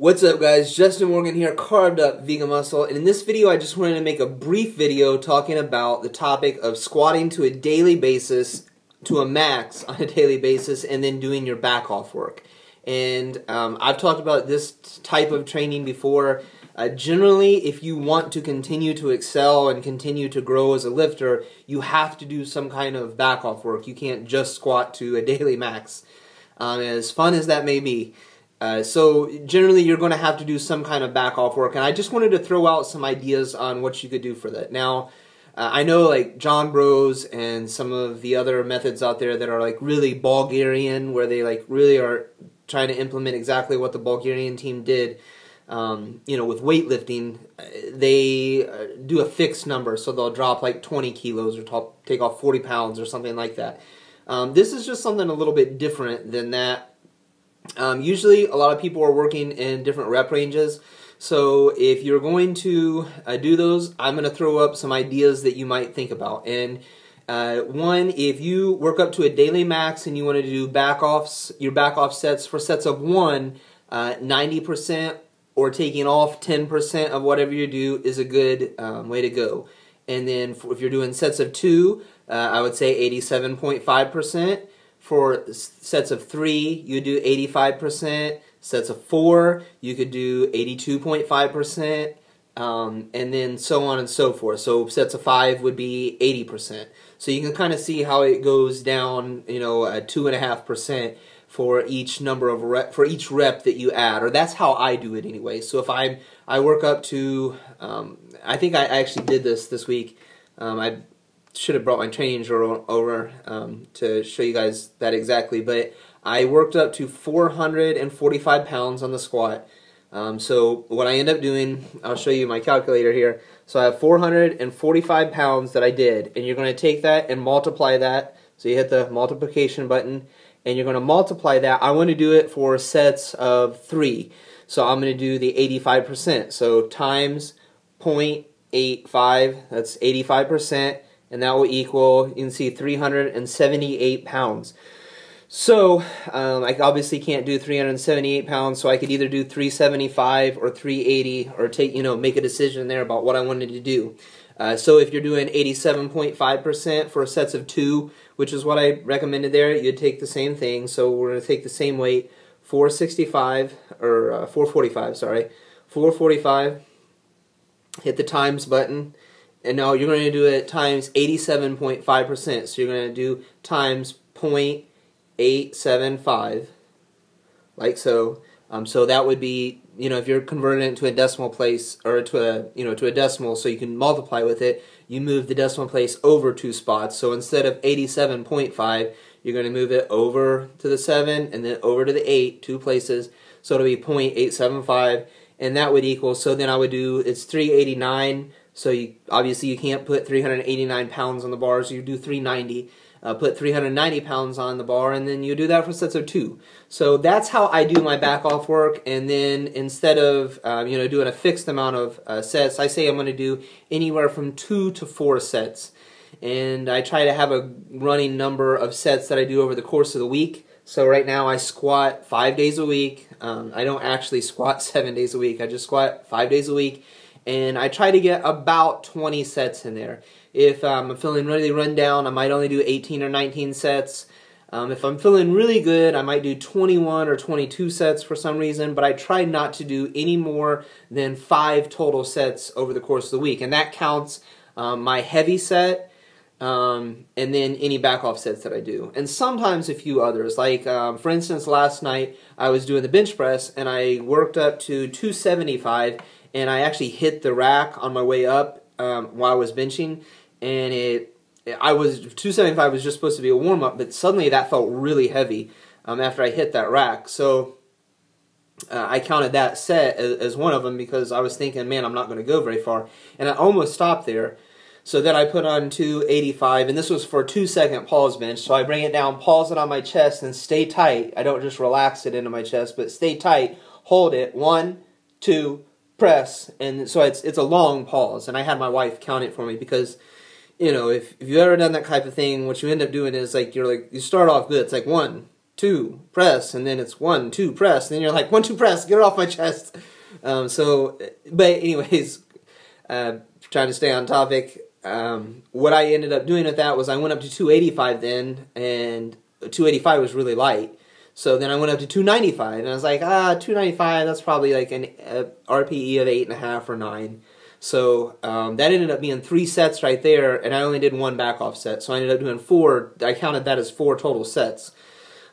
What's up guys, Justin Morgan here, Carved Up Vegan Muscle, and in this video I just wanted to make a brief video talking about the topic of squatting to a daily basis, to a max on a daily basis, and then doing your back off work. And I've talked about this type of training before. Generally, if you want to continue to excel and continue to grow as a lifter, you have to do some kind of back off work. You can't just squat to a daily max, as fun as that may be. So generally you're going to have to do some kind of back off work, and I just wanted to throw out some ideas on what you could do for that. Now, I know like John Bros and some of the other methods out there that are like really Bulgarian, where they like really are trying to implement exactly what the Bulgarian team did, you know, with weightlifting. They do a fixed number, so they'll drop like 20 kilos or take off 40 pounds or something like that. This is just something a little bit different than that. Usually a lot of people are working in different rep ranges, so if you're going to do those, I'm going to throw up some ideas that you might think about. And one, if you work up to a daily max and you want to do your back off sets for sets of 90% or taking off 10% of whatever you do is a good way to go. And then if you're doing sets of 2, I would say 87.5%. For sets of 3, you do 85%. Sets of 4, you could do 82.5%, and then so on and so forth. So sets of 5 would be 80%. So you can kind of see how it goes down, you know, 2.5% for each number of for each rep that you add, or that's how I do it anyway. So if I work up to, I think I actually did this week. I should have brought my training journal over to show you guys that exactly, but I worked up to 445 pounds on the squat. So what I end up doing, I'll show you my calculator here. So I have 445 pounds that I did, and you're going to take that and multiply that. So you hit the multiplication button, and you're going to multiply that. I want to do it for sets of 3. So I'm going to do the 85%. So times 0.85, that's 85%. And that will equal, you can see, 378 pounds. So, I obviously can't do 378 pounds, so I could either do 375 or 380, or make a decision there about what I wanted to do. So if you're doing 87.5% for sets of 2, which is what I recommended there, you'd take the same thing. So we're going to take the same weight, 445, sorry, 445, hit the times button. And now you're going to do it times 87.5%. So you're going to do times 0.875, like so. So that would be, if you're converting it into a decimal place, or to a decimal, so you can multiply with it, you move the decimal place over 2 spots. So instead of 87.5, you're going to move it over to the 7 and then over to the 8, 2 places. So it'll be 0.875, and that would equal, so then I would do, it's 389. So obviously you can't put 389 pounds on the bar, so you do 390. Put 390 pounds on the bar, and then you do that for sets of 2. So that's how I do my back off work. And then instead of doing a fixed amount of sets, I say I'm going to do anywhere from 2 to 4 sets. And I try to have a running number of sets that I do over the course of the week. So right now I squat 5 days a week. I don't actually squat 7 days a week. I just squat 5 days a week. And I try to get about 20 sets in there. If I'm feeling really run down, I might only do 18 or 19 sets. If I'm feeling really good, I might do 21 or 22 sets for some reason, but I try not to do any more than 5 total sets over the course of the week. And that counts my heavy set, and then any back off sets that I do. And sometimes a few others. Like, for instance, last night I was doing the bench press, and I worked up to 275, and I actually hit the rack on my way up while I was benching, and 275 was just supposed to be a warm-up, but suddenly that felt really heavy after I hit that rack. So I counted that set as one of them, because I was thinking, man, I'm not going to go very far, and I almost stopped there. So then I put on 285, and this was for a 2-second pause bench. So I bring it down, pause it on my chest, and stay tight. I don't just relax it into my chest, but stay tight, hold it, 1, 2, press. And so it's a long pause, and I had my wife count it for me, because if you've ever done that type of thing, what you end up doing is you start off good. It's like 1, 2, press, and then it's 1, 2, press, and then you're like, 1, 2, press, get it off my chest. But anyways, trying to stay on topic, what I ended up doing with that was I went up to 285 then, and 285 was really light. So then I went up to 295, and I was like, 295, that's probably like an RPE of 8.5 or 9. So that ended up being 3 sets right there, and I only did 1 back off set. So I ended up doing 4, I counted that as 4 total sets.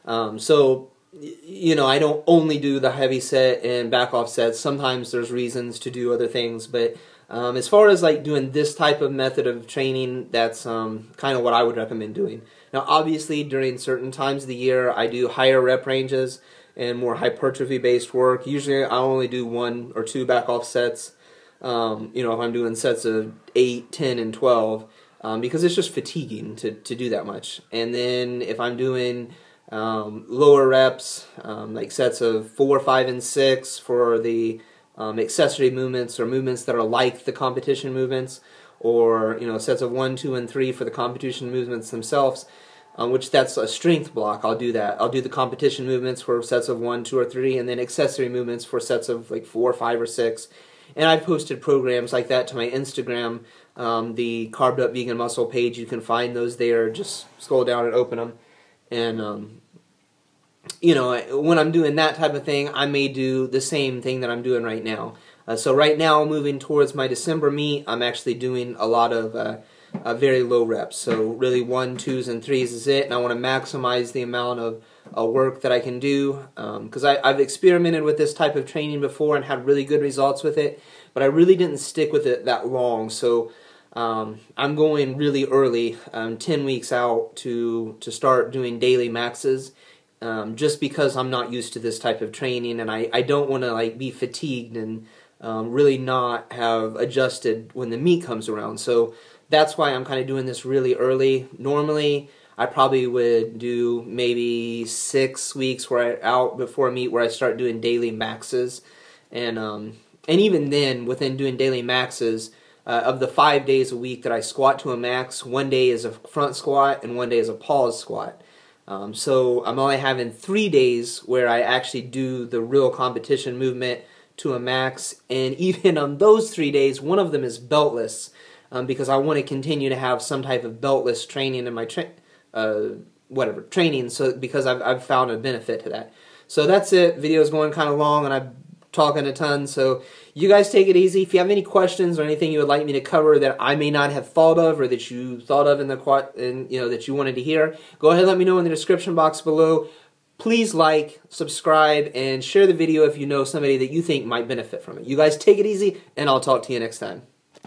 So, you know, I don't only do the heavy set and back off sets. Sometimes there's reasons to do other things, but as far as like doing this type of method of training, that's kind of what I would recommend doing. Now, obviously, during certain times of the year, I do higher rep ranges and more hypertrophy-based work. Usually, I only do 1 or 2 back-off sets, you know, if I'm doing sets of 8, 10, and 12, because it's just fatiguing to do that much. And then if I'm doing lower reps, like sets of 4, 5, and 6 for the accessory movements or movements that are like the competition movements, or you know, sets of 1, 2, and 3 for the competition movements themselves, which that's a strength block. I'll do that. I'll do the competition movements for sets of 1, 2, or 3, and then accessory movements for sets of like 4, 5, or 6. And I've posted programs like that to my Instagram, the Carved Up Vegan Muscle page. You can find those there. Just scroll down and open them. And you know, when I'm doing that type of thing, I may do the same thing that I'm doing right now. So right now, moving towards my December meet, I'm actually doing a lot of very low reps. So really 1, 2s, and 3s is it, and I want to maximize the amount of work that I can do, because I've experimented with this type of training before and had really good results with it, but I really didn't stick with it that long. So I'm going really early, 10 weeks out, to start doing daily maxes. Just because I'm not used to this type of training, and I don't want to like be fatigued and really not have adjusted when the meet comes around. So that's why I'm kind of doing this really early. Normally, I probably would do maybe 6 weeks out before a meet where I start doing daily maxes, and even then, within doing daily maxes, of the 5 days a week that I squat to a max, 1 day is a front squat and 1 day is a pause squat. So I'm only having 3 days where I actually do the real competition movement to a max, and even on those 3 days, one of them is beltless, because I want to continue to have some type of beltless training in my training. So because I've found a benefit to that. So that's it. Video's going kind of long, and I'm talking a ton. So you guys take it easy. If you have any questions or anything you would like me to cover that I may not have thought of, or that you thought of you know, that you wanted to hear, go ahead and let me know in the description box below. Please like, subscribe, and share the video if you know somebody that you think might benefit from it. You guys take it easy, and I'll talk to you next time.